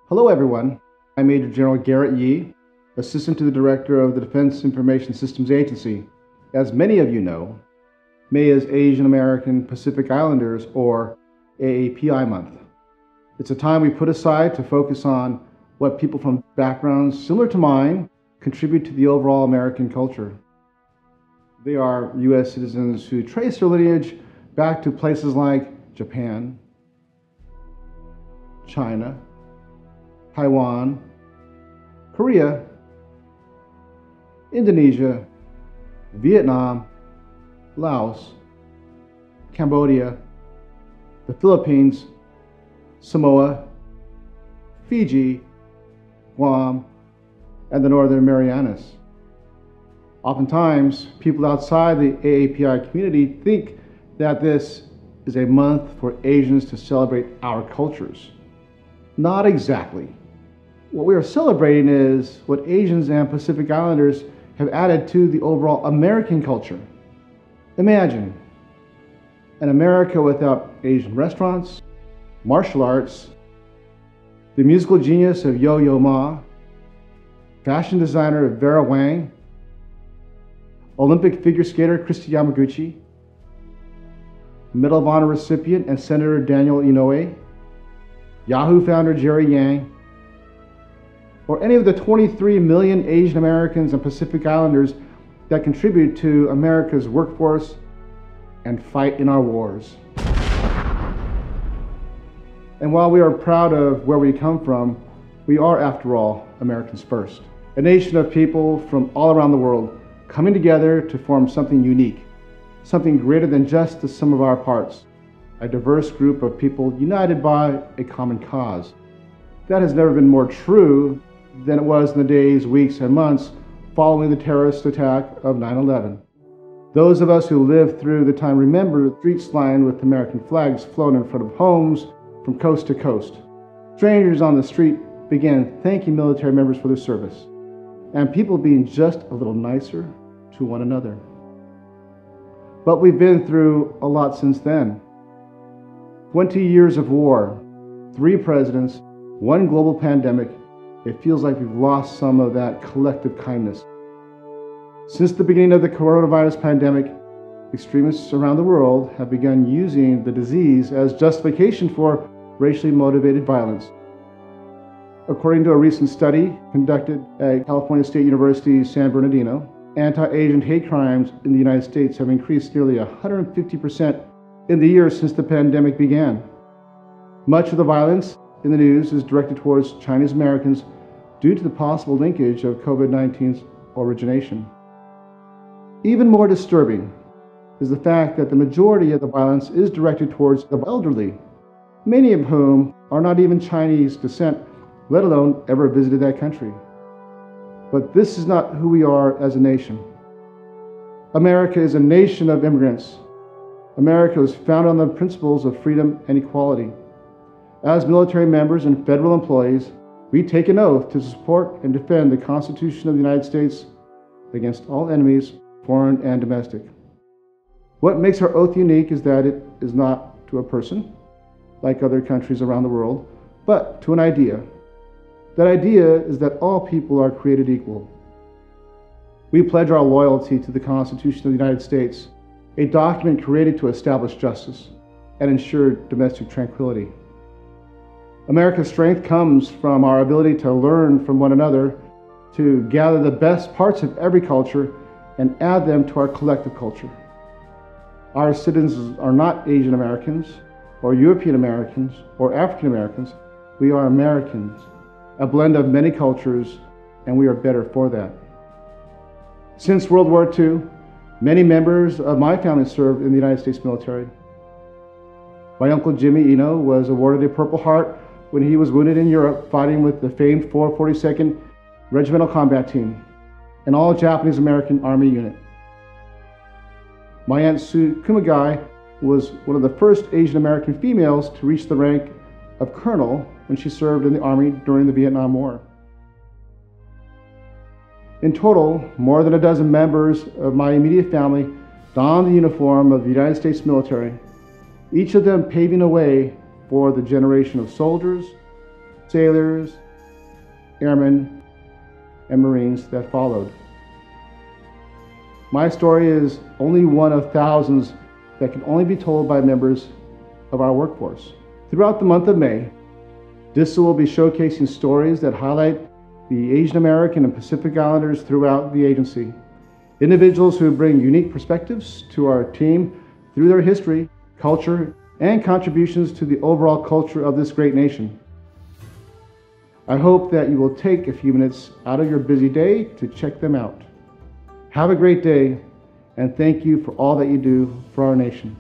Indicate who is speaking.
Speaker 1: Hello everyone, I'm Major General Garrett Yee, Assistant to the Director of the Defense Information Systems Agency. As many of you know, May is Asian American Pacific Islanders, or AAPI Month. It's a time we put aside to focus on what people from backgrounds similar to mine contribute to the overall American culture. They are U.S. citizens who trace their lineage back to places like Japan, China, Taiwan, Korea, Indonesia, Vietnam, Laos, Cambodia, the Philippines, Samoa, Fiji, Guam, and the Northern Marianas. Oftentimes, people outside the AAPI community think that this is a month for Asians to celebrate our cultures. Not exactly. What we are celebrating is what Asians and Pacific Islanders have added to the overall American culture. Imagine an America without Asian restaurants, martial arts, the musical genius of Yo-Yo Ma, fashion designer Vera Wang, Olympic figure skater Kristi Yamaguchi, Medal of Honor recipient and Senator Daniel Inouye, Yahoo founder Jerry Yang, or any of the 23 million Asian Americans and Pacific Islanders that contribute to America's workforce and fight in our wars. And while we are proud of where we come from, we are, after all, Americans first. A nation of people from all around the world coming together to form something unique, something greater than just the sum of our parts. A diverse group of people united by a common cause. That has never been more true than it was in the days, weeks, and months following the terrorist attack of 9/11. Those of us who lived through the time remember the streets lined with American flags flown in front of homes from coast to coast. Strangers on the street began thanking military members for their service, and people being just a little nicer to one another. But we've been through a lot since then. 20 years of war, 3 presidents, 1 global pandemic. It feels like we've lost some of that collective kindness. Since the beginning of the coronavirus pandemic, extremists around the world have begun using the disease as justification for racially motivated violence. According to a recent study conducted at California State University, San Bernardino, anti-Asian hate crimes in the United States have increased nearly 150% in the years since the pandemic began. Much of the violence in the news is directed towards Chinese Americans due to the possible linkage of COVID-19's origination. Even more disturbing is the fact that the majority of the violence is directed towards the elderly, many of whom are not even Chinese descent, let alone ever visited that country. But this is not who we are as a nation. America is a nation of immigrants. America was founded on the principles of freedom and equality. As military members and federal employees, we take an oath to support and defend the Constitution of the United States against all enemies, foreign and domestic. What makes our oath unique is that it is not to a person, like other countries around the world, but to an idea. That idea is that all people are created equal. We pledge our loyalty to the Constitution of the United States, a document created to establish justice and ensure domestic tranquility. America's strength comes from our ability to learn from one another, to gather the best parts of every culture and add them to our collective culture. Our citizens are not Asian Americans, or European Americans, or African Americans. We are Americans, a blend of many cultures, and we are better for that. Since World War II, many members of my family served in the United States military. My uncle Jimmy Eno was awarded a Purple Heart when he was wounded in Europe fighting with the famed 442nd Regimental Combat Team, an all-Japanese American Army unit. My Aunt Sue Kumagai was one of the first Asian American females to reach the rank of colonel when she served in the Army during the Vietnam War. In total, more than a dozen members of my immediate family donned the uniform of the United States military, each of them paving a way for the generation of soldiers, sailors, airmen, and Marines that followed. My story is only one of thousands that can only be told by members of our workforce. Throughout the month of May, DISA will be showcasing stories that highlight the Asian American and Pacific Islanders throughout the agency. Individuals who bring unique perspectives to our team through their history, culture, and contributions to the overall culture of this great nation. I hope that you will take a few minutes out of your busy day to check them out. Have a great day, and thank you for all that you do for our nation.